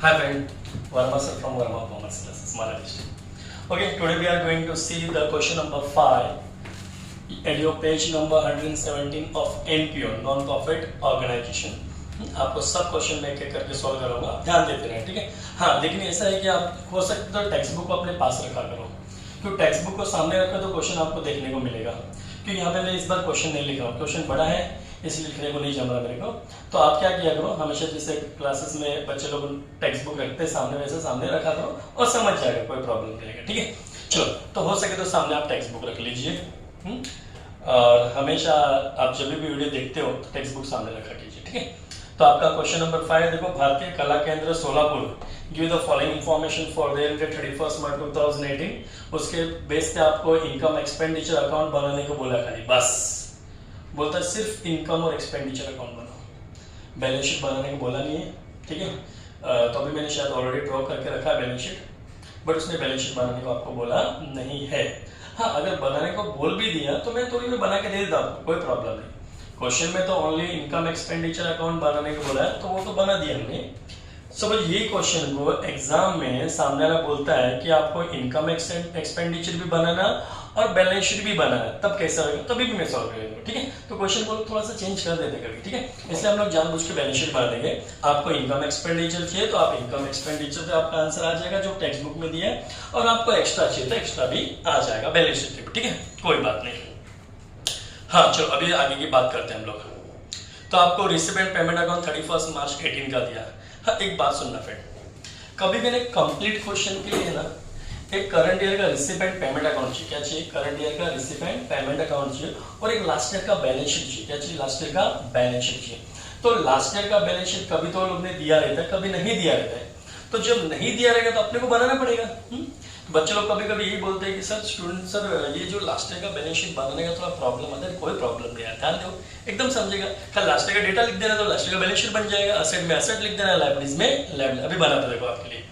Hi friend, Verma sir from Verma Commerce Classes, Maharashtra. Okay, today we are going to see the question number 5 at your page number 117 of NPO, Non-Profit Organization. आपको सब question मैं एक एक करके solve करूंगा, ध्यान देते रहें, ठीक है। हाँ, लेकिन ऐसा है कि आप हो सकता है टेक्स्ट बुक को अपने पास रखा करो, क्योंकि टेक्स्ट बुक को सामने रखो तो क्वेश्चन आपको देखने को मिलेगा। क्योंकि यहाँ पे मैं इस बार क्वेश्चन नहीं लिखा हूँ, क्वेश्चन बड़ा है इसलिए लिखने को नहीं जम रहा मेरे को। तो आप क्या किया करो, हमेशा जैसे क्लासेस में बच्चे लोग टेक्स्ट बुक रखते हैं सामने, वैसे सामने रखा करो और समझ जाएगा, कोई प्रॉब्लम नहीं रहेगा, ठीक है। चलो, तो हो सके तो सामने आप टेक्स्ट बुक रख लीजिए, और हमेशा आप जब भी वीडियो देखते हो तो टेक्स्ट बुक सामने रखा कीजिए, ठीक है। तो आपका क्वेश्चन नंबर 5 देखो, भारतीय कला केंद्र Solapur give the following information for the year 31 मार्च 2018। उसके बेस पे आपको इनकम एक्सपेंडिचर अकाउंट बनाने को बोला, खाली बस बोलता है सिर्फ इनकम और एक्सपेंडिचर अकाउंट बनाओ, बैलेंस शीट बनाने को बोला नहीं है, ठीक है। तो अभी मैंने शायद ऑलरेडी ड्रॉ करके रखा है बैलेंस शीट, बट उसने बैलेंस शीट बनाने को आपको बोला नहीं है। हाँ, अगर बनाने को बोल भी दिया तो मैं थोड़ी बना के दे देता हूँ, कोई प्रॉब्लम नहीं। क्वेश्चन में तो ओनली इनकम एक्सपेंडिचर अकाउंट बनाने को बोला है, तो वो तो बना दिया हमने। समझ, ये क्वेश्चन को एग्जाम में सामने वाला बोलता है कि आपको इनकम एक्सपेंडिचर भी बनाना और बैलेंस शीट भी बनाना, तब कैसा होगा, तभी भी मैं सॉल्व करेंगे, ठीक है। तो क्वेश्चन को थोड़ा सा चेंज कर देते कभी, ठीक है। इसलिए हम लोग जानबूझ के बैलेंस शीट बना देंगे। आपको इनकम एक्सपेंडिचर चाहिए तो आप इनकम एक्सपेंडिचर पे आपका आंसर आ जाएगा जो टेक्स्ट बुक में दिया है, और आपको एक्स्ट्रा चाहिए तो एक्स्ट्रा भी आ जाएगा बैलेंस शीट पे, ठीक है, कोई बात नहीं। हाँ चलो, अभी आगे की बात करते हैं हम लोग। तो आपको रिसिपेंट पेमेंट अकाउंट 31 मार्च 18 का दिया। हाँ, एक बात सुनना फ्रेंड, कभी मैंने कंप्लीट क्वेश्चन के लिए ना एक करंट ईयर का रिसिपेंट पेमेंट अकाउंट चाहिए, क्या चाहिए, करंट ईयर का रिसिपेंट पेमेंट अकाउंट चाहिए, और एक लास्ट ईयर का बैलेंस शीट चाहिए, क्या चाहिए, लास्ट ईयर का बैलेंस शीट चाहिए। तो लास्ट ईयर का बैलेंस शीट कभी तो लोग ने दिया रहता है, कभी नहीं दिया रहता है। तो जब नहीं दिया रहेगा तो अपने को बनाना पड़ेगा। बच्चे लोग कभी कभी यही बोलते हैं कि सर स्टूडेंट सर ये जो लास्ट ईयर का बैलेंस शीट बनाने का थोड़ा प्रॉब्लम आता है। कोई प्रॉब्लम नहीं है, ध्यान दो, एकदम समझेगा। कल लास्ट ईयर का डेटा लिख देना तो लास्ट ईयर का बैलेंस शीट बन जाएगा, असेट में असेट लिख देना, लायबिलिटीज में लायबिलिटी। अभी बनाता देखो आपके लिए,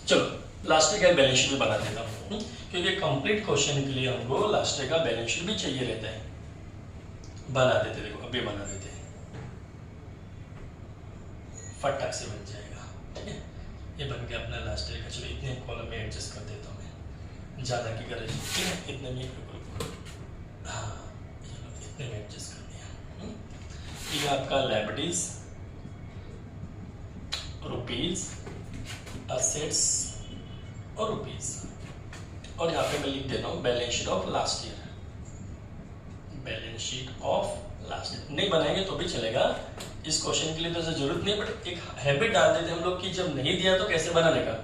चलो लास्ट ईयर का बैलेंस शीट भी बना देता हूँ, क्योंकि कंप्लीट क्वेश्चन के लिए हमको लास्ट ईयर का बैलेंस शीट भी चाहिए रहता है। बना देते, देखो अभी बना देते हैं, फटाक से बन जाएगा, ठीक है। ये बन गया अपना लास्ट ईयर का। चलो इतने कॉलम में एडजस्ट कर देता हूँ मैं, ज़्यादा की गरज नहीं, ठीक है, इतने में हाँ इतने में एडजस्ट कर दिया। ये आपका लायबिलिटीज, रुपीज, असेट्स और रुपीज, और यहाँ पे मैं लिख देता हूँ balance sheet of last year. Balance sheet of last year नहीं बनाएंगे तो भी चलेगा, इस क्वेश्चन के लिए तो जरूरत नहीं, बट एक हैबिट डाल देते हम लोग कि जब नहीं दिया तो कैसे बनाने का।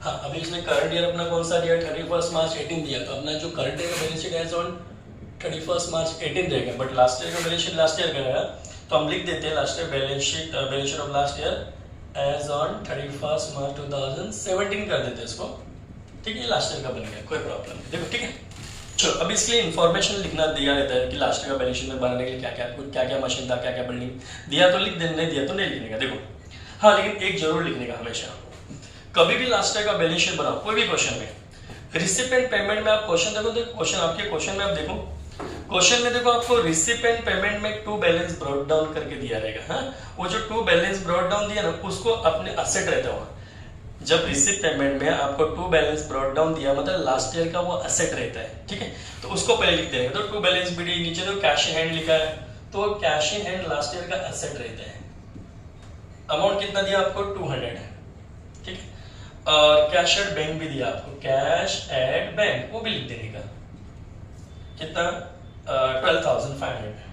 हाँ, अभी इसमें करंट ईयर अपना कौन सा दिया, 31 मार्च 18 दिया, तो अपना जो करंट ईयर का balance sheet as on 31 March 18 रहेगा, बट लास्ट ईयर का बैलेंस शीट लास्ट ईयर का रहेगा। तो हम लिख देते हैं last year balance sheet of last year as on 31 March 2017 कर देते हैं इसको, ठीक है। लास्ट ईयर का बन गया, कोई प्रॉब्लम नहीं, देखो, ठीक है। चलो, अब इसके लिए इन्फॉर्मेशन लिखना दिया रहता है कि लास्ट ईयर का बैलेंस शीट में बनाने के लिए क्या क्या मशीन था, क्या क्या बिल्डिंग दिया तो लिख देना, नहीं दिया तो नहीं लिखने का, देखो। हाँ, लेकिन एक जरूर लिखने का, हमेशा कभी भी लास्ट ईयर का बैलेंस शीट बनाओ कोई भी क्वेश्चन में, रिसिपेंट पेमेंट में आप क्वेश्चन देखो, क्वेश्चन आपके क्वेश्चन में आप देखो, क्वेश्चन में देखो आपको रिसिपेंट पेमेंट में टू बैलेंस ब्रॉट डाउन करके दिया रहेगा। हाँ, वो जो टू बैलेंस ब्रॉट डाउन दिया ना, उसको अपने असेट रहता है। जब रिसिप्ट पेमेंट में आपको टू बैलेंस ब्रॉट डाउन दिया, मतलब लास्ट ईयर का वो असेट रहता है, ठीक है। तो उसको पहले लिख देंगे, तो टू बैलेंस बीडी, नीचे तो कैश इन हैंड लिखा है, तो cash in hand last year का असेट रहता है। अमाउंट कितना दिया आपको, 200, ठीक है। और कैश एट बैंक भी दिया आपको, कैश एट बैंक, वो भी लिख देने का, कितना 12,500।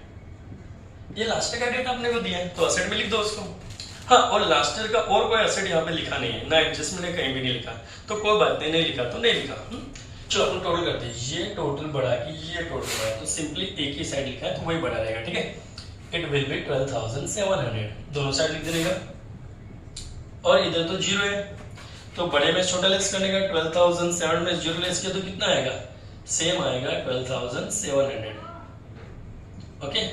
ये लास्ट ईयर का डेटा आपने को दिया है, तो असेट में लिख दो उसको। हाँ, और लास्ट ईयर का और कोई एसेट यहाँ पे लिखा नहीं है, ना एडजस्टमेंट है, कहीं भी नहीं लिखा, तो कोई बात नहीं, नहीं लिखा तो नहीं लिखा। चलो अपन टोटल करते हैं, ये टोटल बढ़ा के ये टोटल बढ़ा, तो सिंपली एक ही साइड लिखा है तो वही बढ़ा रहेगा, ठीक है। इट विल बी 12,700, दोनों साइड लिख देने का, और इधर तो जीरो है तो बड़े में छोटा लेस करने का, 12,700 में जीरो लेस किया तो कितना आएगा, सेम आएगा 12,700, ओके।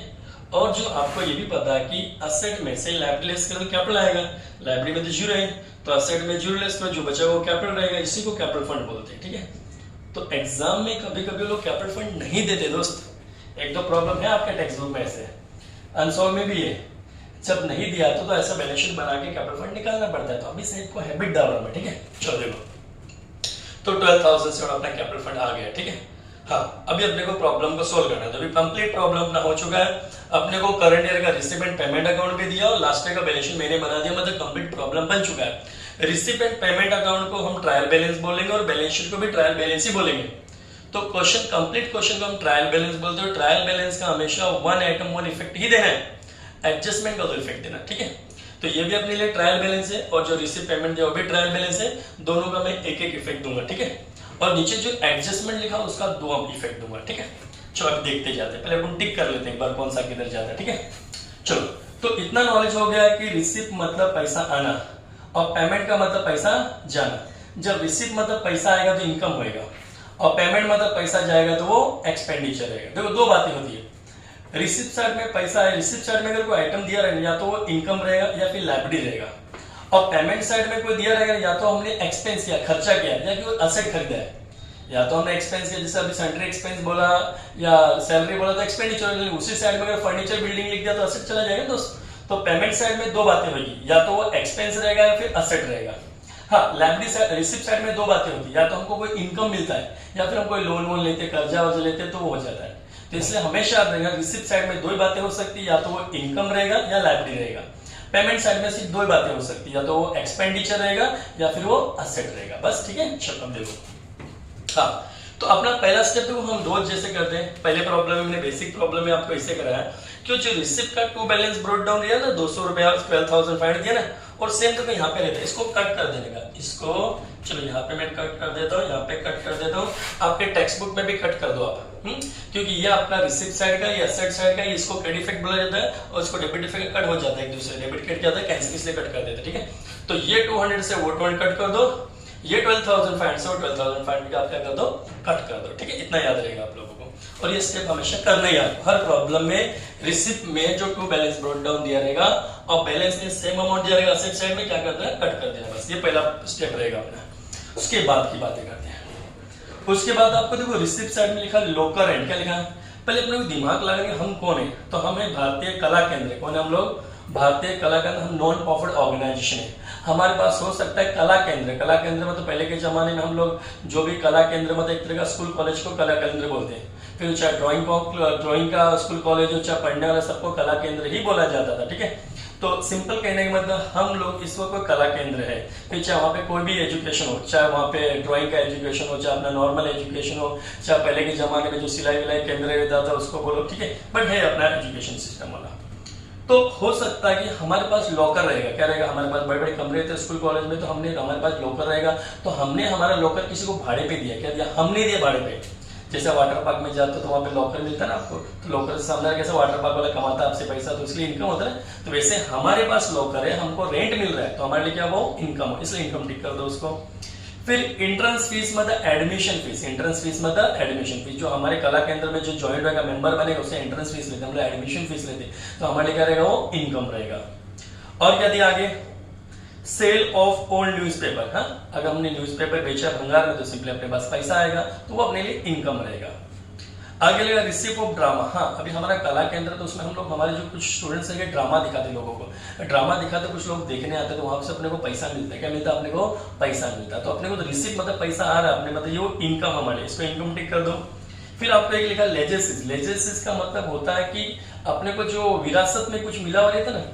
और जो आपको ये भी पता है कि असेट में से लायबिलिटी लेस करो तो कैपिटल आएगा, लायबिलिटी में तो जीरो है तो असेट में जीरो लेस करो, जो बचा वो कैपिटल रहेगा, इसी को कैपिटल फंड बोलते हैं, ठीक है। तो एग्जाम में कभी कभी लोग कैपिटल फंड नहीं देते दोस्त, एक दो प्रॉब्लम है आपके टेक्स्ट बुक में, ऐसे अनसॉल्व में भी है। जब नहीं दिया तो ऐसा बैलेंस शीट बना के कैपिटल फंड निकालना पड़ता है। तो अभी से इसको हैबिट डाल रहा हूं मैं, ठीक है। चलो देखो, तो 12,000 से अपना कैपिटल फंड आ गया, ठीक है। हाँ, अभी अपने को प्रॉब्लम को सोल्व करना है। तो अभी कंप्लीट प्रॉब्लम अपना हो चुका है। अपने को करंट ईयर का रिसीव एंड पेमेंट अकाउंट भी दिया और लास्ट ईयर का बैलेंस शीट मैंने बना दिया, मतलब कंप्लीट प्रॉब्लम बन चुका है। रिसीव एंड पेमेंट अकाउंट को हम ट्रायल बैलेंस बोलेंगे और बैलेंस शीट को भी ट्रायल बैलेंस ही बोलेंगे। तो क्वेश्चन, कंप्लीट क्वेश्चन को हम ट्रायल बैलेंस बोलते हैं। ट्रायल बैलेंस का हमेशा वन आइटम वन इफेक्ट ही देना है, एडजस्टमेंट का तो इफेक्ट देना, ठीक है। तो ये भी अपने लिए ट्रायल बैलेंस है और जो रिसीव पेमेंट दिया वो भी ट्रायल बैलेंस है। दोनों का मैं एक एक इफेक्ट दूंगा, ठीक है। और नीचे जो एडजस्टमेंट लिखा उसका दो इफेक्ट दूंगा, ठीक है। चलो अब देखते जाते हैं, पहले अपन टिक कर लेते हैं एक बार कौन सा किधर जाता है, ठीक है। चलो, तो इतना नॉलेज हो गया कि रिसीव मतलब पैसा आना और पेमेंट का मतलब पैसा जाना। जब रिसीव मतलब पैसा आएगा तो इनकम होएगा और पेमेंट मतलब पैसा जाएगा तो वो एक्सपेंडिचर रहेगा। देखो दो बातें होती है, रिसीव साइड में पैसा है, रिसीव साइड में अगर कोई आइटम दिया रहेगा या तो वो इनकम रहेगा या फिर लायबिलिटी रहेगा, और पेमेंट साइड में कोई दिया रहेगा या तो हमने एक्सपेंस किया, खर्चा किया, या कोई असेट खरीदा है, या तो हमने एक्सपेंस किया, जैसे अभी सैलरी एक्सपेंस बोला या सैलरी बोला तो एक्सपेंडिचर। उसी साइड में अगर फर्नीचर बिल्डिंग लिख दिया तो असेट चला जाएगा दोस्त। तो पेमेंट साइड में दो बातें होगी, या तो वो एक्सपेंस रहेगा या फिर असेट रहेगा। हाँ, लायबिलिटी साइड, रिसीव साइड में दो बातें होती है, या तो हमको कोई इनकम मिलता है या फिर हम कोई लोन वोन लेते, कर्जा वर्जा लेते तो वो हो जाता है। तो इसलिए हमेशा याद रहेगा रिसीव साइड में दो ही बातें हो सकती है, या तो वो इनकम रहेगा या लायबिलिटी रहेगा। पेमेंट साइड में सिर्फ दो ही बातें हो सकती है, या तो वो एक्सपेंडिचर रहेगा या फिर वो असेट रहेगा, बस, ठीक है। चलो अब देखो, हाँ, तो अपना पहला स्टेप है हम रोज जैसे करते हैं। पहले प्रॉब्लम में मैंने बेसिक प्रॉब्लम में आपको इसे कराया कि जो रिसिप्ट का टू बैलेंस ब्रोट डाउन दिया ना, 200 रुपया 12,500 दिया ना, और सेम तो यहाँ पे रहता है, इसको कट कर देने का। इसको चलो यहाँ पे मैं कट कर देता हूँ, यहाँ पे कट कर देता हूँ, आपके टेक्स्ट बुक में भी कट कर दो आप, क्योंकि ये आपका रिसिप्ट साइड का, ये असेट साइड का, इसको क्रेडिट इफेक्ट बोला जाता है और इसको डेबिट इफेक्ट कट हो जाता है एक दूसरे। डेबिट कट जाता है कैंसिल, इसलिए कट कर देते हैं, ठीक है। तो ये 200 से वो 200 कट कर दो, ये 12,500 से 12,500 का आप क्या कर दो, कट कर दो, ठीक है। इतना याद रहेगा आप लोगों को, और ये स्टेप हमेशा करना ही आपको। हर प्रॉब्लम में रिसिप्ट में जो टू बैलेंस ब्रोट डाउन दिया रहेगा और बैलेंस में सेम अमाउंट दिया रहेगा, असेट साइड में क्या करना है, कट कर देना, बस ये पहला स्टेप रहेगा अपना। उसके बाद की बातें करते हैं। उसके बाद आपको देखो रिसिप्ट साइड में लिखा लोकर एंड, क्या लिखा है, पहले अपने को दिमाग लगाएंगे हम कौन है। तो हम है भारतीय कला केंद्र। कौन है हम लोग, भारतीय कला केंद्र। हम नॉन प्रॉफिट ऑर्गेनाइजेशन है। हमारे पास हो सकता है कला केंद्र। कला केंद्र में तो पहले के जमाने में हम लोग जो भी कला केंद्र मतलब एक तरह का स्कूल कॉलेज को कला केंद्र बोलते हैं। फिर चाहे ड्राइंग का स्कूल कॉलेज हो, चाहे पढ़ने वाला, सबको कला केंद्र ही बोला जाता था, ठीक है। तो सिंपल कहने का मतलब हम लोग इस वक्त कोई कला केंद्र है, फिर चाहे वहाँ पे कोई भी एजुकेशन हो, चाहे वहाँ पे ड्राइंग का एजुकेशन हो, चाहे अपना नॉर्मल एजुकेशन हो, चाहे पहले के जमाने में जो सिलाई विलाई केंद्र रहता था उसको बोलो, ठीक है, बट है अपना एजुकेशन सिस्टम वाला। तो हो सकता है कि हमारे पास लॉकर रहेगा। क्या रहेगा, हमारे पास बड़े बड़े कमरे थे स्कूल कॉलेज में, तो हमारे पास लॉकर रहेगा। तो हमने हमारा लॉकर किसी को भाड़े पे दिया। क्या दिया, हमने दिया भाड़े पे। जैसे वाटर पार्क में जाते तो वहाँ पे लॉकर मिलता है ना आपको, तो लॉकर से सामने कैसे वाटर पार्क वाला कमाता है आपसे पैसा, तो इसलिए इनकम होता है। तो वैसे हमारे पास लॉकर है, हमको रेंट मिल रहा है, तो हमारे लिए क्या वो इनकम हो, इसलिए इनकम टिक कर दो उसको। फिर एंट्रेंस फीस मतलब एडमिशन फीस। एंट्रेंस फीस मतलब एडमिशन फीस। जो हमारे कला केंद्र में जो ज्वाइंट होगा, मेंबर बनेगा, उससे एंट्रेंस फीस लेते हैं, हम लोग एडमिशन फीस लेते हैं, तो हमारे लिए क्या रहेगा, वो इनकम रहेगा। और क्या दिया आगे, सेल ऑफ ओल्ड न्यूज़पेपर। हाँ, अगर हमने न्यूज़पेपर बेचा भंगार में तो सिंपली अपने पास पैसा आएगा, तो वो अपने लिए इनकम रहेगा। आगे लगेगा रिसीव ऑफ ड्रामा। हाँ, अभी हमारा कला केंद्र, तो उसमें हम लोग हमारे जो कुछ स्टूडेंट्स हैं ड्रामा दिखाते लोगों को। ड्रामा दिखाते कुछ लोग देखने आते, तो वहां से अपने को पैसा मिलता है। क्या मिलता है, अपने को पैसा मिलता है। तो अपने को तो रिसीव मतलब पैसा आ रहा है अपने, मतलब ये इनकम हमारे, इसको इनकम टिक कर दो। फिर आपको एक लिखा लेजेसिस। लेजेसिस का मतलब होता है कि अपने को जो विरासत में कुछ मिला हुआ रहता है ना,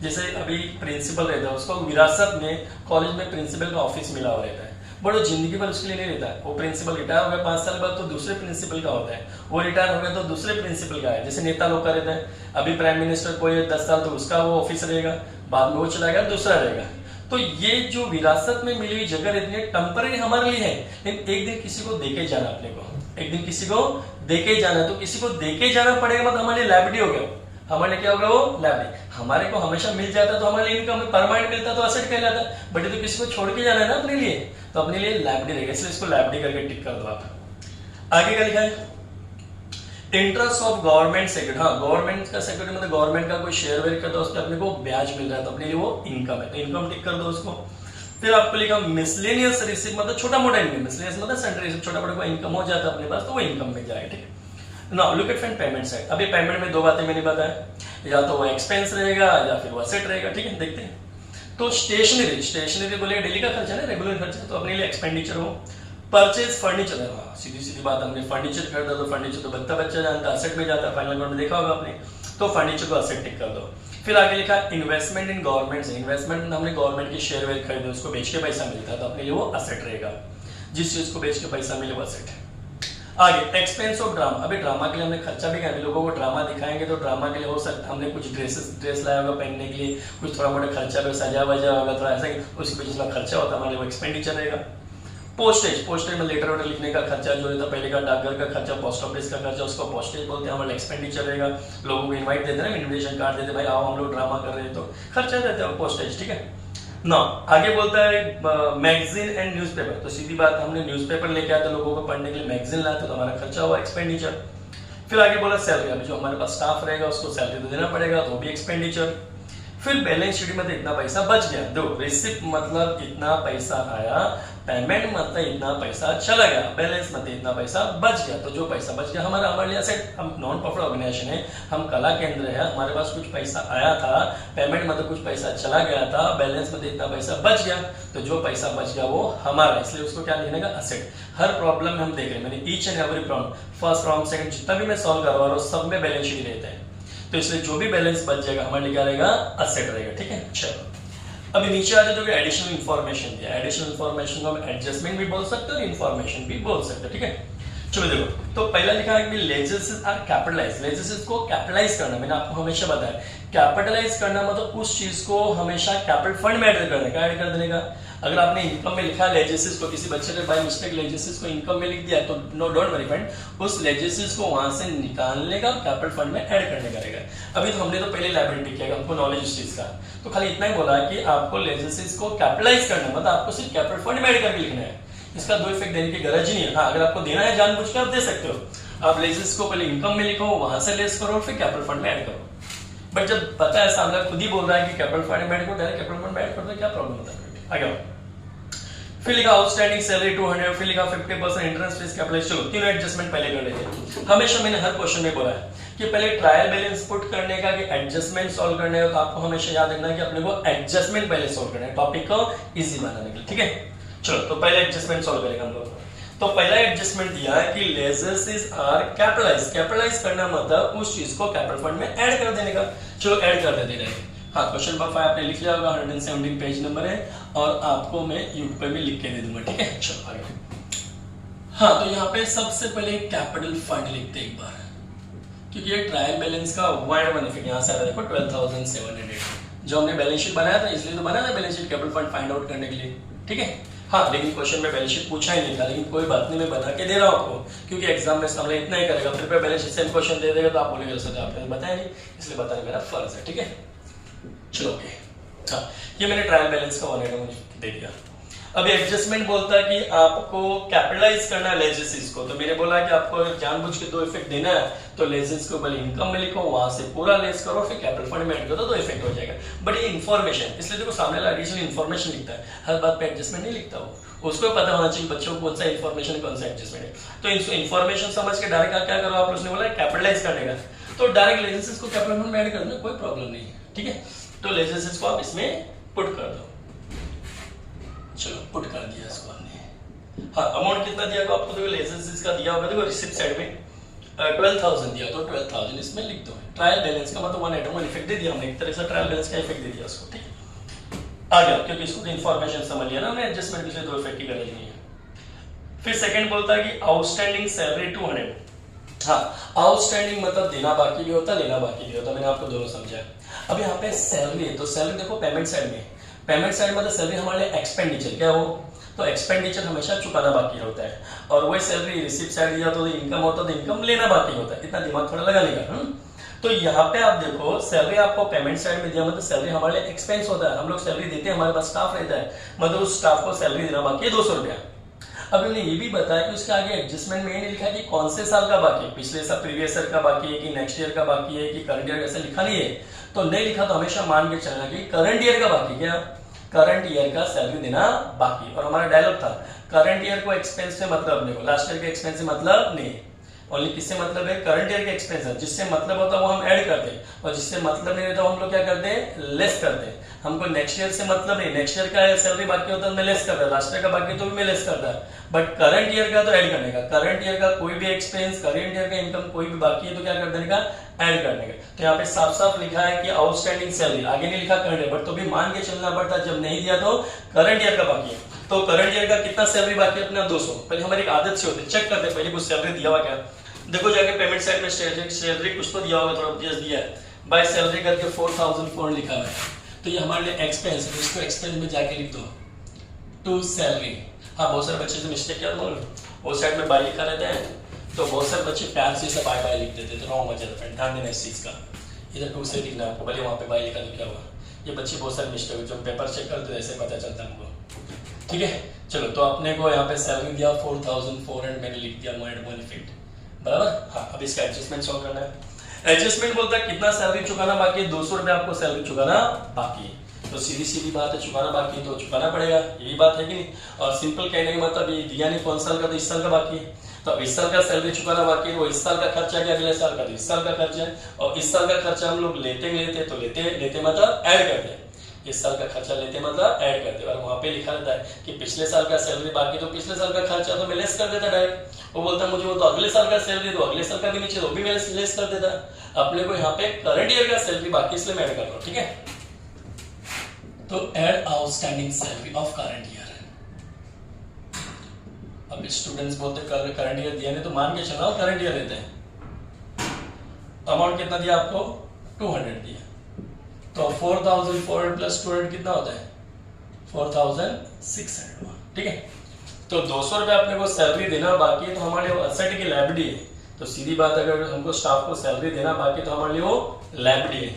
जैसे अभी प्रिंसिपल रहता है, उसको विरासत में कॉलेज में प्रिंसिपल का ऑफिस मिला हुआ रहता है, बड़ा जिंदगी भर उसके लिए नहीं रहता है। वो प्रिंसिपल रिटायर हो गया 5 साल बाद तो दूसरे प्रिंसिपल का होता है, वो रिटायर हो गया तो दूसरे प्रिंसिपल का है। जैसे नेता लोग का रहता है, अभी प्राइम मिनिस्टर कोई 10 साल तो उसका वो ऑफिस रहेगा, बाद में वो चला गया दूसरा रहेगा। तो ये जो विरासत में मिली हुई जगह रहती है टेम्पररी हमारे लिए है, लेकिन एक दिन किसी को देके जाना, अपने को एक दिन किसी को देके जाना। तो किसी को देके जाना पड़ेगा मतलब हमारे लिए लायबिलिटी हो गया। हमारे लिए क्या होगा, वो लायबिलिटी। हमारे को हमेशा मिल जाता तो हमारे लिए इनकम परमानेंट मिलता तो असेट कहलाता, बट ये तो किसी को छोड़ के जाना है ना अपने लिए, तो अपने लिए लायबिलिटी रहेगा, इसलिए इसको लायबिलिटी करके टिक कर दो आप। आगे क्या लिखा है, इंटरेस्ट ऑफ गवर्नमेंट सेक्रेटरी। हाँ, गवर्नमेंट का सेक्रेटरी मतलब गवर्नमेंट का कोई शेयर वेयर करता है, उस पर अपने को ब्याज मिल रहा है, तो अपने लिए वो इनकम है, तो इनकम टिक कर दो उसको। फिर आपको लिखा मिसलेनियस रिसीव मतलब छोटा मोटा इनकम। मिसलेनियस मतलब सेंट्रल रिसीव, छोटा मोटा कोई इनकम हो जाता है अपने पास, तो वो इनकम में जाएगा, ठीक है। Now look at payment side. अभी पेमेंट में दो बातें मैंने बताया। या तो वो एक्सपेंस रहेगा या फिर वो असेट रहेगा, ठीक है। देखते हैं। तो स्टेशनरी बोले डेली का खर्चा ना, रेगुलर खर्चा, तो अपने लिए एक्सपेंडिचर हो। परचेज फर्नीचर है, हाँ सीधी सीधी बात, हमने फर्नीचर खरीदा तो फर्नीचर तो बच्चा जानता, असेट में जाता है, फाइनल अकाउंट में देखा होगा आपने, तो फर्नीचर को असेट टिक कर दो। फिर आगे लिखा इन्वेस्टमेंट इन गवर्नमेंट, इन्वेस्टमेंट हमने गवर्नमेंट के शेयर वेयर खरीदे, उसको बेच के पैसा मिलता है, तो अपने लिए वो असेट रहेगा, जिस चीज को बेच के पैसा मिले वो असेट है। आगे एक्सपेंस ऑफ ड्रामा, अभी ड्रामा के लिए हमने खर्चा भी किया, लोगों को ड्रामा दिखाएंगे तो ड्रामा के लिए हो सकता है हमने कुछ ड्रेस लाया होगा पहनने के लिए, कुछ थोड़ा मोटा खर्चा भी सजा वजा होगा, थोड़ा ऐसा उसके बीच में खर्चा होता है, हमारे वो एक्सपेंडिचर रहेगा। पोस्टेज में लेटर वेटर लिखने का खर्चा जो रहता है, पहले का डाकघर का खर्चा, पोस्ट ऑफिस का खर्चा, उसको पोस्टेज बोलते हैं, हमारा एक्सपेंडिचर रहेगा। लोगों को इनवाइट देते हैं ना, इन्विटेशन कार्ड देते, भाई आओ हम लोग ड्रामा कर रहे हैं, तो खर्चा देते हैं पोस्टेज, ठीक है ना। आगे बोलता है मैगजीन एंड न्यूज़पेपर, तो सीधी बात, हमने न्यूज़पेपर लेके आए तो लोगों को पढ़ने के लिए मैगजीन लाते, तो हमारा खर्चा हुआ एक्सपेंडिचर। फिर आगे बोला सैलरी, अभी जो हमारे पास स्टाफ रहेगा उसको सैलरी तो देना पड़ेगा, तो भी एक्सपेंडिचर। फिर बैलेंस शीट में तो इतना पैसा बच गया, देखो रिसिप्ट मतलब इतना पैसा आया, पेमेंट मतलब इतना पैसा चला गया, बैलेंस मतलब इतना पैसा बच गया, तो जो पैसा बच गया हमारे लिए असेट। हम नॉन प्रॉफिट ऑर्गेनाइजेशन है, हम कला केंद्र है, हमारे पास कुछ पैसा आया था, पेमेंट मतलब कुछ पैसा चला गया था, बैलेंस मतलब इतना पैसा बच गया, तो जो पैसा बच गया वो हमारा, इसलिए उसको क्या लिखने का असेट। हर प्रॉब्लम में हम देख रहे हैं, मैंने each and every problem, first problem second जितना भी मैं सॉल्व करवा रहा हूँ सब में बैलेंस शीट रहता है, तो इसलिए जो भी बैलेंस बच जाएगा हमारे लिए क्या रहेगा, असेट रहेगा, ठीक है। चलो अभी नीचे आ जाए तो एडिशनल इंफॉर्मेशन दिया, एडिशनल इंफॉर्मेशन को हम एडजस्टमेंट भी बोल सकते हैं और इंफॉर्मेशन भी बोल सकते हैं, ठीक है। चलो देखो, तो पहला लिखा है कि लेजेसेस आर कैपिटलाइज, लेजेसेस को कैपिटलाइज करना, मैंने आपको हमेशा बताया कैपिटलाइज करना मतलब उस चीज को हमेशा कैपिटल फंड में ऐड करने का, ऐड कर देने का। अगर आपने इनकम में लिखा लेजेसेस को, किसी बच्चे ने बाय मिस्टेक लेजेसेस को इनकम में लिख दिया तो नो डोंट वरी फ्रेंड, उस लेजेसेस को वहां से निकालने का, कैपिटल फंड में ऐड करने का रहेगा। अभी तो हमने तो पहले लायबिलिटी किया, हमको नॉलेज उस चीज का, तो खाली इतना ही बोला कि आपको लेजेसेस को कैपिटलाइज करना मतलब आपको सिर्फ कैपिटल फंड में ऐड करके लिखना है, इसका दो इफेक्ट देने की गरज ही नहीं है। हाँ अगर आपको देना है जानबूझ के आप दे सकते हो, आप लेजेस को पहले इनकम में लिखो, वहां से लेस करो, फिर कैपिटल फंड में ऐड करो। बट जब पता है सामने खुद ही बोल रहा है कि कैपिटल फंड में ऐड करो, डायरेक्ट कैपिटल फंड में ऐड कर दो, क्या प्रॉब्लम होता है। आगे फिर लिखा आउटस्टैंडिंग सैलरी 200, फिर लिखा 50% इंटरेस्ट फीस कैपिटलाइज। चलो तीनों एडजस्टमेंट पहले कर लेते हैं। हमेशा मैंने हर क्वेश्चन में बोला है कि पहले ट्रायल बैलेंस पुट करने का कि एडजस्टमेंट सॉल्व करने का, तो आपको हमेशा याद रखना है कि अपने को एडजस्टमेंट पहले सॉल्व करना है, टॉपिक को इजी बनाने के लिए, ठीक है। चलो तो पहले एडजस्टमेंट सॉल्व करेंगे हम लोग। तो पहला एडजस्टमेंट दिया है कि लेजेसेस आर कैपिटलाइज, कैपिटलाइज करना मतलब उस चीज को कैपिटल फंड में ऐड कर देने का। चलो ऐड कर देते हैं। हाँ क्वेश्चन नंबर 5 आपने लिख लिया होगा, 117 पेज नंबर है और आपको मैं यूट्यूब पे भी लिख के दे दूंगा, ठीक है। चलो आगे। हाँ तो यहाँ पे सबसे पहले कैपिटल फंड लिखते एक बार, क्योंकि ये ट्रायल बैलेंस का वाइड बेनिफिट यहाँ से आ रहा है, देखो 12,700 जो हमने बैलेंस शीट बनाया था, इसलिए तो बनाया था balance sheet capital fund find out करने के लिए, ठीक है। हाँ लेकिन क्वेश्चन में बैलेंस शीट पूछा ही नहीं था, लेकिन कोई बात नहीं, मैं बता के दे रहा हूँ आपको, क्योंकि एग्जाम में सामने इतना ही करेगा, फिर बैलेंस शीट सेम क्वेश्चन दे देगा तो आप बोलेंगे सर आपने बताया नहीं, इसलिए बताना मेरा फर्ज है, ठीक है। चलो ओके, हाँ ये मैंने ट्रायल बैलेंस का 180 दे दिया। अभी एडजस्टमेंट बोलता है कि आपको कैपिटलाइज करना है लेजेसेस को, तो मैंने बोला कि आपको जानबूझ के दो इफेक्ट देना है, तो लेजेस को पहले इनकम में लिखो, वहां से पूरा लेस करो, फिर कैपिटल फंड में ऐड करो, तो इफेक्ट हो जाएगा। बट ये इन्फॉर्मेशन, इसलिए देखो सामने वाला एडिशनल इन्फॉर्मेशन लिखता है, हर बात पे एडजस्टमेंट नहीं लिखता वो, उसको पता होना चाहिए बच्चों को कौन सा इन्फॉर्मेशन कौन सा एडजस्टमेंट है। तो इन्फॉर्मेशन समझ के डायरेक्ट क्या करो आप, उसने बोला कैपिटलाइज करने का, तो डायरेक्ट लेजेसेस को कैपिटल फंड में ऐड कर दो, कोई प्रॉब्लम नहीं है, ठीक है। तो लेजेसेस को आप इसमें पुट कर दो। चलो पुट कर दिया इसको हमने। हाँ अमाउंट कितना दिया तो आपको देखो लेजेसेस का दिया होगा, देखो रिसिप्ट साइड में 12,000 दिया, तो 12,000 इसमें लिख दो। ट्रायल बैलेंस का मतलब 1 इफेक्ट दे दिया हमने, एक तरह से ट्रायल बैलेंस का इफेक्ट दे दिया उसको, ठीक है। आ गया क्योंकि इसको तो इन्फॉर्मेशन समझ लिया ना हमने, एडजस्टमेंट के लिए दो इफेक्ट की गरज नहीं है। फिर सेकंड बोलता है कि आउटस्टैंडिंग सैलरी 200। हाँ आउटस्टैंडिंग मतलब देना बाकी भी होता, लेना बाकी भी होता, मैंने आपको दोनों समझाया। अब यहाँ पे सैलरी है, तो सैलरी देखो पेमेंट साइड में, पेमेंट साइड मतलब सैलरी हमारे लिए एक्सपेंडिचर क्या हो, तो एक्सपेंडिचर हमेशा चुकाना बाकी होता है, और वही सैलरी रिसिप्ट साइड दिया तो इनकम होता है, तो इनकम लेना बाकी होता है, इतना दिमाग थोड़ा लगाने का। तो यहाँ पे आप देखो सैलरी आपको पेमेंट साइड में दिया, मतलब सैलरी हमारे लिए एक्सपेंस होता है, हम लोग सैलरी देते हैं, हमारे पास स्टाफ रहता है, मतलब उस स्टाफ को सैलरी देना बाकी है 200 रुपया। अब हमने ये भी बताया कि उसके आगे एडजस्टमेंट में ये नहीं लिखा कि कौन से साल का बाकी है, पिछले साल प्रीवियस ईयर का बाकी है कि नेक्स्ट ईयर का बाकी है कि करंट ईयर, ऐसा लिखा नहीं है। तो नहीं लिखा तो हमेशा मान के चलना कि करंट ईयर का बाकी, क्या करंट ईयर का सैलरी देना बाकी। और हमारा डायलॉग था करंट ईयर को एक्सपेंस से मतलब नहीं, लास्ट ईयर के एक्सपेंस से मतलब नहीं, ओनली किससे मतलब है, करंट ईयर के एक्सपेंस। जिससे मतलब होता है वो हम ऐड करते हैं, और जिससे मतलब नहीं रहता हम लोग क्या करते हैं, लेस करते हैं। हमको नेक्स्ट ईयर से मतलब नहीं, नेक्स्ट ईयर का सैलरी बाकी होता है मैं लेस करता है, लास्ट ईयर का बाकी तो भी मैं लेस करता है, बट करंट ईयर का तो ऐड करने का। करंट ईयर का कोई भी एक्सपेंस, करंट ईयर का इनकम कोई भी बाकी है तो क्या कर देने का, ऐड करने का। तो यहाँ पे साफ साफ लिखा है कि आउटस्टैंडिंग सैलरी, आगे नहीं लिखा करंट ईयर, बट तो भी मान के चलना पड़ता, जब नहीं दिया तो करंट ईयर का बाकी है। तो करंट ईयर का कितना सैलरी बाकी है अपना 200। पहले हमारी एक आदत से होती है, चेक करते पहले कुछ सैलरी दिया हुआ क्या। देखो जाके पेमेंट साइड में सैलरी कुछ तो दिया होगा, थोड़ा जस्ट दिया है, बाय सैलरी करके 4400 लिखा हुआ है। तो ये हमारे लिए एक्सपेंस है, इसको एक्सपेंस में जाके लिख दो टू सैलरी। हाँ बहुत सारे बच्चे से मिस्टेक किया था, वो साइड में बाय लिखा रहता है, तो बहुत सारे बच्चे प्यार से इसे बाय बाय लिख देते, तो रॉन्ग हो जाता है, ध्यान देना इस चीज का। इधर टू से लिखना आपको, भले वहाँ पे बाय लिखा तो क्या हुआ। ये बच्चे बहुत सारे मिस्टेक, जो पेपर चेक करते हैं ऐसे पता चलता है हमको। ठीक है, चलो तो अपने को यहाँ पे सैलरी दिया 4400, मैंने लिख दिया वन इफेक्ट, बराबर। हाँ अब इसका एडजस्टमेंट सॉल्व करना है। एडजस्टमेंट बोलता है कितना सैलरी चुकाना बाकी है, 200 रुपए आपको सैलरी चुकाना बाकी है। तो सीधी सीधी बात है, चुकाना बाकी है तो चुकाना पड़ेगा, यही बात है कि नहीं। और सिंपल कहने का मतलब ये दिया नहीं कौन साल का, तो इस साल का बाकी है, तो इस साल का सैलरी चुकाना बाकी है। वो इस साल का खर्चा है, अगले साल का तो इस साल का खर्चा है, और इस साल का खर्चा हम लोग लेते मतलब ऐड करते हैं, इस साल का खर्चा लेते मतलब ऐड करते हैं। और वहां पे लिखा रहता है कि पिछले साल का सैलरी बाकी, तो पिछले साल का खर्चा तो मैं लेस कर देता डायरेक्ट। वो बोलता मुझे वो तो अगले साल का सैलरी दो, अगले साल का भी नीचे, वो भी मैं लेस कर देता। अपने को यहाँ पे करंट ईयर का सैलरी बाकी, इसलिए मैं ऐड कर रहा हूँ। ठीक है, तो add outstanding salary of current year. अब स्टूडेंट्स बोलते करंट ईयर दिया नहीं तो मान के चलो करंट ईयर देते हैं। अमाउंट कितना दिया आपको, 200 दिया, तो 4400 प्लस 200 कितना होता है, 4600। ठीक है, तो 200 रुपए अपने को सैलरी देना बाकी है, तो हमारे लिए असेट की लायबिलिटी है। तो सीधी बात, अगर हमको स्टाफ को सैलरी देना बाकी तो हमारे लिए वो लायबिलिटी है।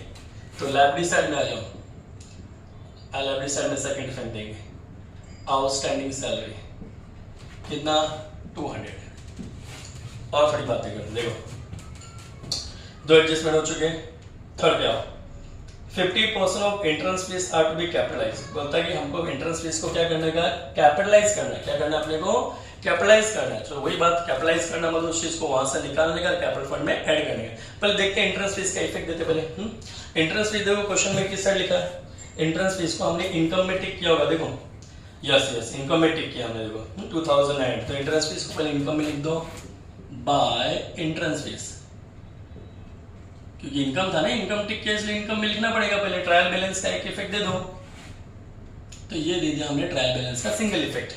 तो लायबिलिटी साइड में आ जाओ, लायबिलिटी साइड में सेकंड इफेक्ट देंगे, आउटस्टैंडिंग सैलरी कितना 200। और थोड़ी बातें करें, देखो दो एडजस्टमेंट हो चुके हैं। थर्ड पे आओ, 50% of entrance fees are to be capitalise. बोलता है कि हमको एंट्रेंस फीस को क्या करने का, कैपिटलाइज करना है। क्या करना है अपने को, कैपिटलाइज करना है। तो वही बात, कैपिटलाइज करना मतलब उस चीज को वहां से निकालने का, कैपिटल फंड में ऐड करने का। पहले देखते हैं एंट्रेंस फीस का इफेक्ट देते पहले। एंट्रेंस फीस देखो क्वेश्चन में किस साइड लिखा है, एंट्रेंस फीस को हमने इनकम में टिक किया होगा, देखो यस इनकम में टिक किया हमने, देखो 2009। तो एंट्रेंस फीस को पहले इनकम में लिख दो बाय एंट्रेंस फीस, क्योंकि इनकम था ना, इनकम टिक किया इसलिए इनकम में लिखना पड़ेगा पहले। ट्रायल बैलेंस का एक इफेक्ट दे दो, तो ये दे दिया हमने ट्रायल बैलेंस का सिंगल इफेक्ट,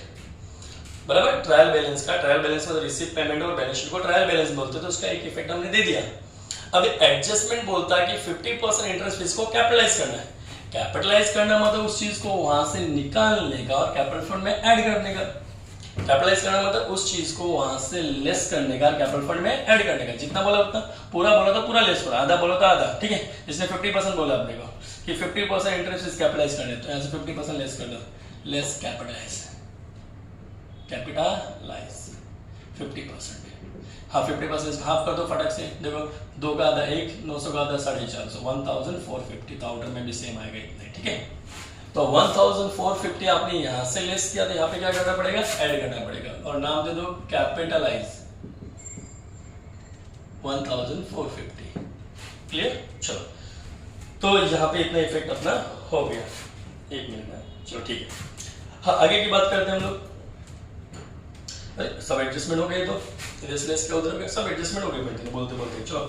बराबर। ट्रायल बैलेंस का, ट्रायल बैलेंस मतलब रिसीव पेमेंट और बैलेंस शीट को ट्रायल बैलेंस बोलते हैं, तो उसका एक इफेक्ट हमने दे दिया। अब एडजस्टमेंट बोलता है कि 50% इंटरेस्ट फीस को कैपिटलाइज करना है। कैपिटलाइज करना मतलब उस चीज को वहां से निकालने का और कैपिटल फंड में ऐड करने का। कैपिटलाइज करना मतलब उस चीज को वहां से लेस करने का, कैपिटल फंड में ऐड करने का। जितना बोला उतना, पूरा बोला तो पूरा लेस करो, आधा बोला तो आधा। ठीक है, इसने 50% बोला अपने को कि 50% इंटरेस्ट फीस कैपिटलाइज करने, तो यहाँ से 50% लेस कर दो, लेस कैपिटलाइज, कैपिटलाइज 50%। हाँ 50% हाफ कर दो फटक से, देखो 2 का आधा 1, 900 का आधा 450, 1450, तो आउटर में भी सेम आएगा इतने। ठीक है, तो 1450 आपने यहां से लेस किया, तो यहाँ पे क्या करना पड़ेगा, ऐड करना पड़ेगा, और नाम दे दो कैपिटलाइज 1450। क्लियर, चलो तो यहाँ पे इतना इफेक्ट अपना हो गया। 1 मिनट में, चलो ठीक है। हाँ आगे की बात करते हैं हम लोग। सब एडजस्टमेंट हो गए, तो लेस क्या उधर सब एडजस्टमेंट हो गए बोलते बोलते। चलो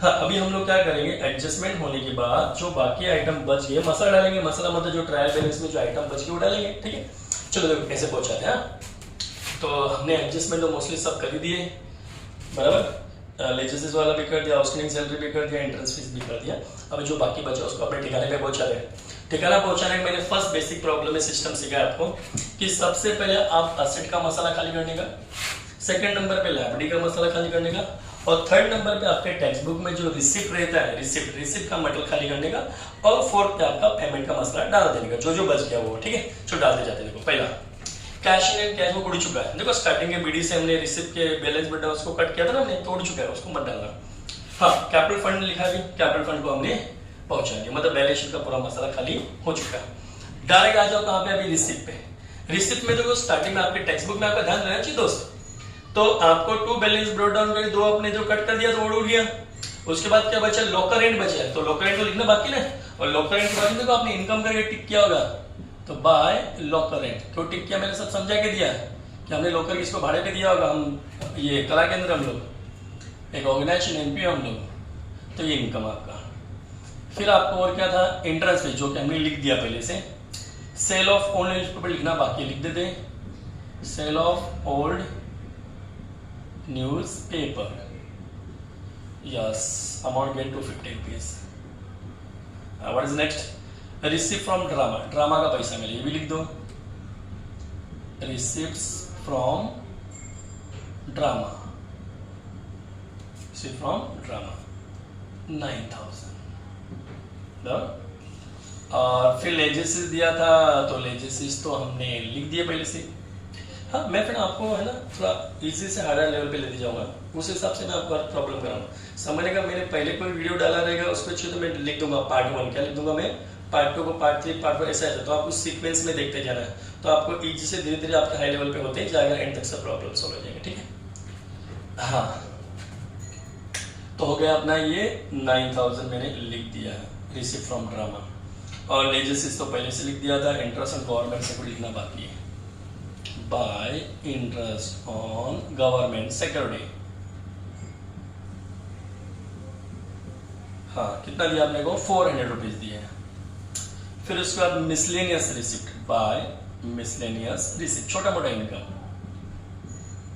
हाँ अभी हम लोग क्या करेंगे, एडजस्टमेंट होने के बाद जो बाकी आइटम बच गए मसाला डालेंगे। मसाला मतलब जो ट्रायल बैलेंस में जो आइटम बच गए वो डालेंगे। ठीक है, चलो देखो कैसे पहुंचाते हैं। तो हमने एडजस्टमेंट तो मोस्टली सब कर ही दिए, बराबर। लेजेसेस वाला भी कर दिया, आउटस्टैंडिंग सैलरी भी कर दिया, एंट्रेंस फीस भी कर दिया। अब जो बाकी बचा उसको अपने ठिकाने पे पहुंचा रहे हैं। ठिकाना पहुंचाने में मैंने फर्स्ट बेसिक प्रॉब्लम में सिस्टम सिखाया आपको कि सबसे पहले आप असेट का मसाला खाली करने का, सेकंड नंबर पे लायबिलिटी का मसाला खाली करने का, और थर्ड नंबर पे आपके टेक्स्ट बुक में जो रिसिप्ट रहता है, रिसिप्ट का मटेरियल खाली करने का, और फोर्थ पे आपका पेमेंट का मसला डाल देने का, जो बच गया वो। ठीक है, जो डालते जाते देखो। पहला कैश इन एंड कैश में उड़ चुका है, देखो स्टार्टिंग के बीडी से हमने रिसिप्ट के बैलेंस बटा उसको कट किया था ना हमने, तो उड़ चुका है, उसको मत डालना। हाँ कैपिटल फंड लिखा है, कैपिटल फंड को हमने पहुंचा दिया, मतलब बैलेंस शीट का पूरा मसाला खाली हो चुका है। डायरेक्ट आ जाओ कहाँ पे, अभी रिसिप्ट पे। रिसिप्ट में देखो स्टार्टिंग में आपके टेक्स्ट बुक में आपका ध्यान रहना चाहिए दोस्त, तो आपको टू बैलेंस ब्रॉट डाउन करके दो आपने जो कट कर दिया तो वो उड़ गया। उसके बाद क्या बचा, लोकर एंड बचा है, तो लोकर एंड तो लिखना बाकी ना, और लोकर एंड के बाद देखो आपने इनकम करके टिक किया होगा, तो बाय लोकर एंड क्यों टिक किया मैंने सब समझा के दिया कि हमने लोकर किसको भाड़े पे दिया होगा, हम ये कला केंद्र हम लोग एक ऑर्गेनाइजेशन एनपीओ हम लोग, तो ये इनकम आपका। फिर आपको और क्या था, इंटरेस्ट फीस जो कि हमने लिख दिया पहले से। सेल ऑफ ओल्ड न्यूज़पेपर लिखना बाकी, लिख देते, sale of old newspaper, yes, amount get to 50 rupees. What is next, receive from drama, drama का पैसा मिले, ये भी लिख दो, receives from drama, receive from drama 9000। और फिर लेजेसिस दिया था, तो लेजेसिस तो हमने लिख दिया पहले से। हाँ, मैं फिर आपको है ना थोड़ा इजी से हार्डर लेवल पे लेते जाऊंगा, उस हिसाब से मैं आपको प्रॉब्लम कराऊंगा। समझने का मैंने पहले कोई वीडियो डाला रहेगा उस पर अच्छे, तो मैं लिख दूंगा पार्ट 1, क्या लिख दूंगा मैं, पार्ट 2 को पार्ट 3, पार्ट 4 ऐसा है, तो आपको सीक्वेंस में देखते जाना है, तो आपको इजी से धीरे धीरे आपके हाई लेवल पे होते ही जाएगा, एंड तक सब प्रॉब्लम सॉल्व हो जाएगा, ठीक है। हाँ, तो हो गया अपना ये 9000 मैंने लिख दिया है, रिसीव फ्रॉम ड्रामा। और लेजेसिस तो पहले से लिख दिया था, इंटरेस्ट ऑन गवर्नमेंट से कुछ लिखना बाकी है, bye interest on government security. हाँ, कितना दिया आपने को, 400 रुपीज दिए। फिर उसके बाद miscellaneous receipt, by miscellaneous receipt, छोटा मोटा इनकम,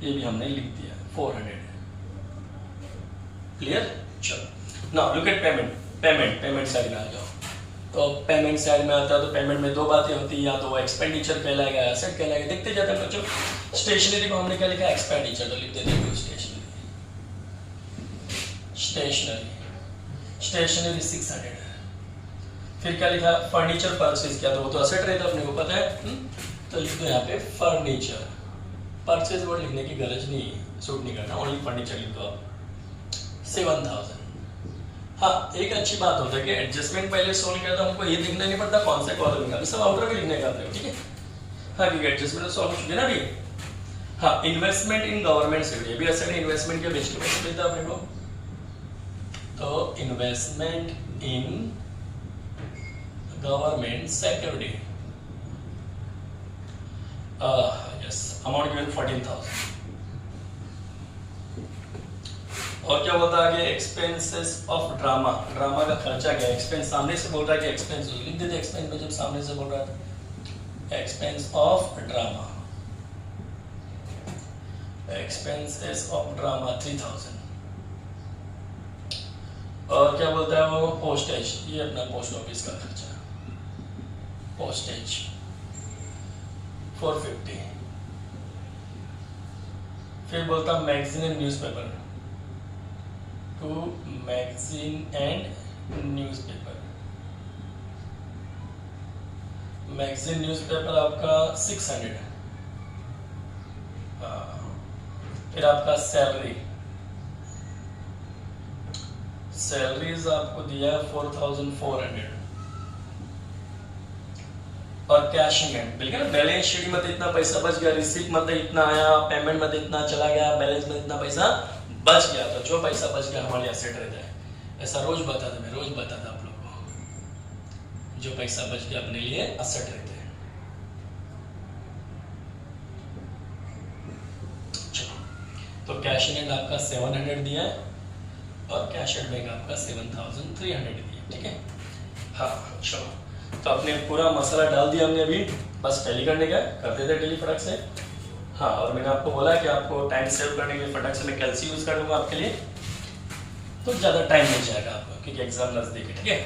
ये भी हमने लिख दिया 400। क्लियर, चलो now look at payment. Payment side में आ जाओ, तो पेमेंट साइड में आता है, तो पेमेंट में दो बातें होती है, या तो वो एक्सपेंडिचर कहलाएगा, एसेट कहलाएगा, देखते जाते हैं बच्चों। स्टेशनरी को हमने क्या लिखा, एक्सपेंडिचर, तो लिख देते हैं स्टेशनरी, स्टेशनरी 600। फिर क्या लिखा, फर्नीचर परचेज किया, तो वो तो असेट रहता है अपने को पता है, तो लिख दो यहाँ पे फर्नीचर। परचेज वर्ड लिखने की गरज नहीं है, सूट नहीं करना, ओनली फर्नीचर लिख दो आप, 7000। हाँ, एक अच्छी बात होता है कि एडजस्टमेंट पहले सोल्व किया था, हमको ये देखना नहीं पड़ता कौन से कॉलम का, सब आउटर में लिखने का आपने, ठीक है। हाँ, क्योंकि एडजस्टमेंट सॉल्व हो चुके हैं ना अभी। हाँ, इन्वेस्टमेंट इन गवर्नमेंट सेक्टर, ये भी असेट इन्वेस्टमेंट के बेस पे मिलता है अपने को, तो investment in government security, yes, amount given 14000। और क्या बोलता है, एक्सपेंसेस ऑफ ड्रामा, ड्रामा का खर्चा क्या है, एक्सपेंस सामने से बोल रहा है कि एक्सपेंस, लिख देते एक्सपेंस में, जब सामने से बोल रहा था, expense of drama, expenses of drama 3000। और क्या बोलता है वो, पोस्टेज, ये अपना पोस्ट ऑफिस का खर्चा, पोस्टेज 450। फिर बोलता magazine and newspaper, to magazine and newspaper, magazine newspaper आपका 600। फिर आपका सैलरीज आपको दिया है 4400। और कैशिंग एंड बिल ना, बैलेंस शीट में इतना पैसा बच गया, रिसीट में इतना आया, पेमेंट में इतना चला गया, बैलेंस में इतना पैसा बच गया, तो जो पैसा बच गया हमारे एसेट रहता है। ऐसा रोज बताता, मैं रोज बताता आप लोग को, जो पैसा बच गया अपने लिए एसेट रहते हैं। चलो, तो कैश इन हैंड आपका 700 दिया है, और कैश एट बैंक आपका 7300 दिया, ठीक है। हाँ, चलो, तो अपने पूरा मसाला डाल दिया हमने, अभी बस टैली करने का, कर देते टैली फटाक से। हाँ, और मैंने आपको बोला कि आपको टाइम सेव करने के लिए फटाक से मैं कैलसी यूज कर लूँगा आपके लिए, तो ज़्यादा टाइम मिल जाएगा आपको, क्योंकि एग्जाम नजदीक है, ठीक है।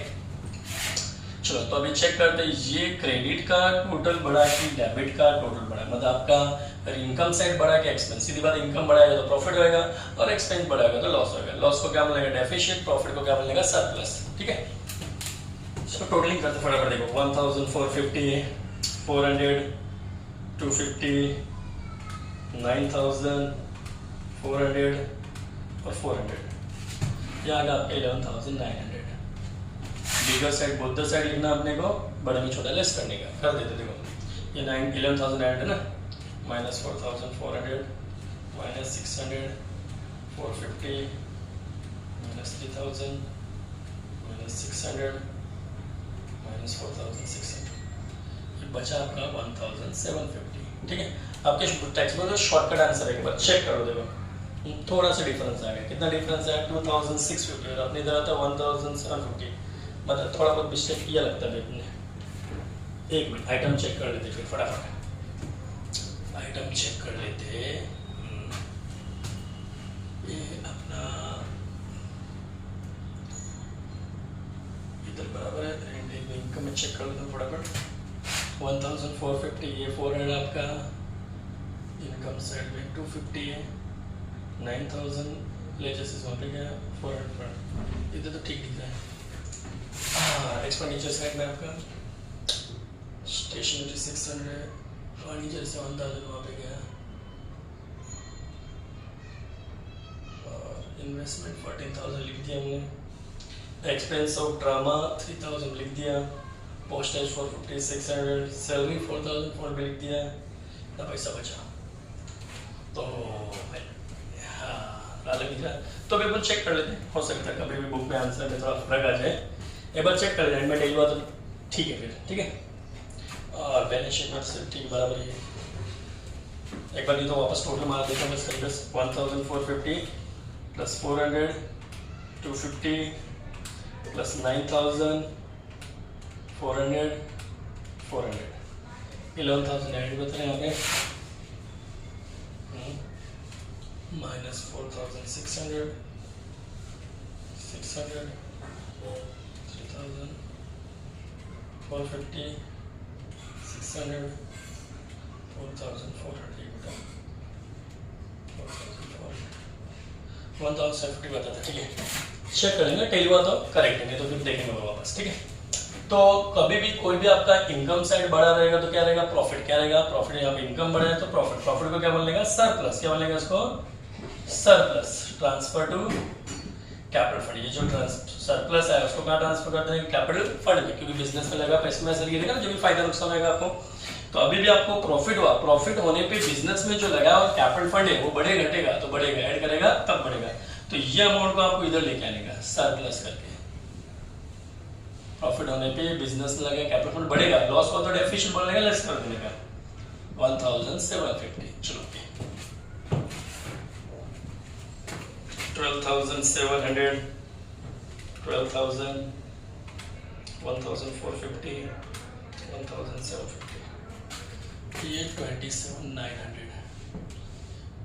चलो, तो अभी चेक करते हैं, ये क्रेडिट का टोटल बढ़ा कि डेबिट का टोटल बढ़ा, मतलब आपका इनकम साइड बढ़ा कि एक्सपेंस। सीधी बात, इनकम बढ़ाएगा तो प्रॉफिट होएगा, और एक्सपेंस बढ़ाएगा तो लॉस होएगा। लॉस को क्या मिलेगा, डेफिशिएंट, प्रॉफिट को क्या मिलेगा, सरप्लस, ठीक है। इसको टोटलिंग करते फटाफट देखो, 1450, 400, 250, 9000, 400 और 400, ये आ गया आपका 11900। Bigger side, both the side लिखना अपने को, बड़ा में छोटा लेस करने का, कर देते देखो, ये 11,900 ना, minus 4400 minus 600, 450 minus 3000 minus 600 minus 4600, ये बचा आपका 1750। ठीक है, आपके टेक्स्ट में जो शॉर्टकट आंसर है एक बार चेक करो, देखो थोड़ा सा डिफरेंस आ गया। कितना डिफरेंस है? 2650 और अपनी तरह था 1750, मतलब थोड़ा बहुत मिस्टेक किया लगता है अपने। एक मिनट आइटम चेक कर लेते फिर फटाफट आइटम चेक कर लेते। ये अपना इधर बराबर है, इनकम में चेक कर लेते हैं फटाफट। 1450, ये 400 आपका इनकम साइड में 250 है, 9000 ले जैसे वहाँ पे गया 400, इधर तो ठीक दिख रहा है। हाँ, एक्सपेंडिचर साइड में आपका स्टेशनरी 600, फर्नीचर 7000 वहाँ पे गया, और इन्वेस्टमेंट 14000 लिख दिया हमने, एक्सपेंस ऑफ ड्रामा 3000 लिख दिया, पोस्टेज 450, 600, सैलरी 4000 भी लिख दिया, इतना पैसा बचा। तो हाँ अलग दिख रहा है, तो अभी अपन चेक कर लेते हैं, हो सकता है कभी भी बुक में आंसर में थोड़ा फर्क आ जाए, एक बार चेक कर लेते हैं। मैं डेली बात ठीक है फिर, ठीक है, और बैलेंस शीट में से ठीक बराबर ही है। एक बार नहीं तो वापस टोटल मार देता हूँ बस 1450 प्लस 400 250 प्लस 9000 400 11,000 ऐड बता रहे हैं यहाँ पे, माइनस 4600 600 3000 450 600 4400 1750 बताता है। ठीक है, चेक करेंगे टेली हुआ तो करेक्ट है, तो फिर देखेंगे वापस। ठीक है, तो कभी भी कोई भी आपका इनकम साइड बड़ा रहेगा तो क्या रहेगा? प्रॉफिट। क्या रहेगा? प्रॉफिट। यहाँ पे इनकम बढ़ा है तो प्रॉफिट। प्रॉफिट को क्या बोलेगा? सरप्लस। क्या बोलेगा इसको? Surplus. Transfer to capital fund. ये जो सरप्लस है उसको कहाँ ट्रांसफर करते हैं? कैपिटल फंड में, क्योंकि बिजनेस में लगा पैसे में असर गिरेगा, जो भी फायदा नुकसान होगा आपको। तो अभी भी आपको प्रॉफिट हुआ, प्रॉफिट होने पे बिजनेस में जो लगा हुआ कैपिटल फंड है वो बढ़े घटेगा, तो बढ़ेगा, ऐड करेगा तब बढ़ेगा। तो ये अमाउंट को आपको इधर लेके आने का, सरप्लस करके। प्रॉफिट होने पे बिजनेस में लगा कैपिटल फंड बढ़ेगा, लॉस हुआ तो डेफिशिएंट बोलने का, लेस कर देने का 1750। चलो 12,700 12,000 1,450 1,750, ये 27,900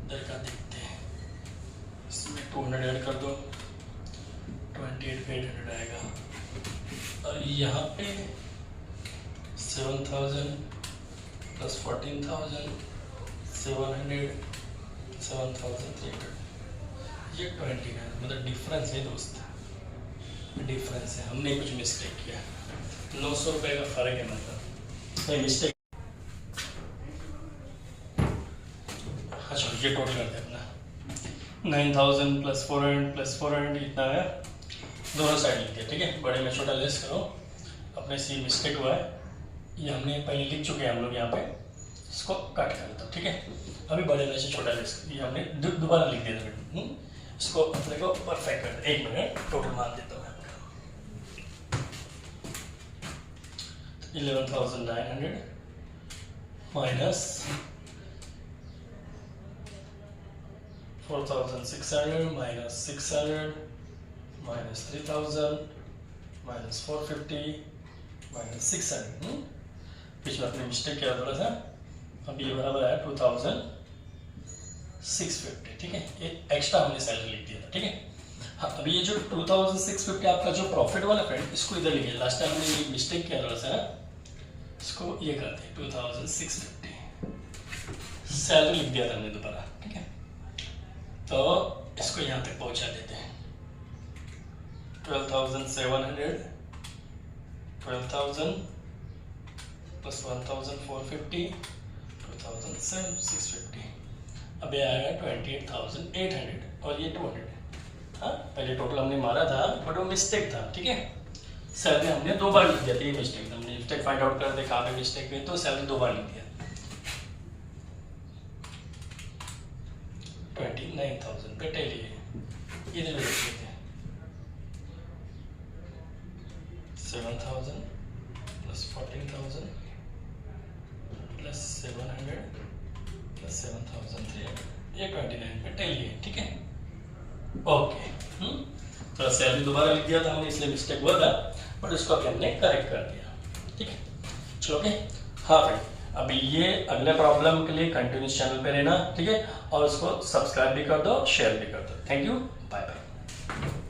इधर का देखते हैं। इसमें 200 ऐड कर दो, 28,800 आएगा। और यहाँ पे 7,000 प्लस 14,700 7,300, ये 29, मतलब डिफरेंस है दोस्त, डिफरेंस है। हमने कुछ मिस्टेक किया, 900 रुपये का फर्क है, मतलब मिस्टेक। अच्छा, ये टोटल करते हैं अपना 9,000 प्लस 400 इतना है, दोनों साइड लिख दिया। ठीक है, बड़े में छोटा लेस करो, अपने से मिस्टेक हुआ है, ये हमने पहले लिख चुके हैं हम लोग यहाँ पे, इसको कट कर देता हूँ। ठीक है, अभी बड़े में से छोटा लेस ये हमने दोबारा लिख दिया था, इसको अपने को परफेक्ट कर दे। 1 मिनट टोटल मान देता हूँ मैं आपका 11,900 minus 4,600 minus 600 minus 3,000 minus 450 minus 600। बीच में अपने मिस्टेक क्या थोड़ा सा, अभी ये बराबर आया 2,650। ठीक है, ये एक्स्ट्रा हमने सैलरी लिख दिया था। ठीक है, हाँ, अभी ये जो 2,650 आपका जो प्रॉफिट वाला फ्रेंड, इसको इधर लिखिए। लास्ट टाइम हमने ये मिस्टेक किया थोड़ा सा, इसको ये करते हैं 2,650 सैलरी लिख दिया था हमने दोबारा। ठीक है, तो इसको यहाँ तक पहुँचा देते हैं। 12,700 12,000 प्लस 1,450 2,650, अब ये आएगा 28,800 और ये 200। हाँ, पहले टोटल हमने मारा था बट वो मिस्टेक था। ठीक है, सैलरी हमने 2 बार लिख दिया था, ये मिस्टेक था। हमने मिस्टेक फाइंड आउट कर दे कहाँ पे मिस्टेक हुई, तो सैलरी 2 बार लिख दिया। 29,000 पे टेली है। इधर देख लेते हैं 7,000 प्लस 14,000 प्लस 700 प्लस 7,300, ये 29 पे टेली है। ठीक है, ओके। थोड़ा सैलरी दोबारा लिख दिया था हमने, इसलिए मिस्टेक हुआ था, बट इसको अभी हमने करेक्ट कर दिया। ठीक है, चलो ओके। हाँ भाई, अभी ये अगले प्रॉब्लम के लिए कंटिन्यूस चैनल पे रहना। ठीक है, और उसको सब्सक्राइब भी कर दो, शेयर भी कर दो। Thank you, bye bye.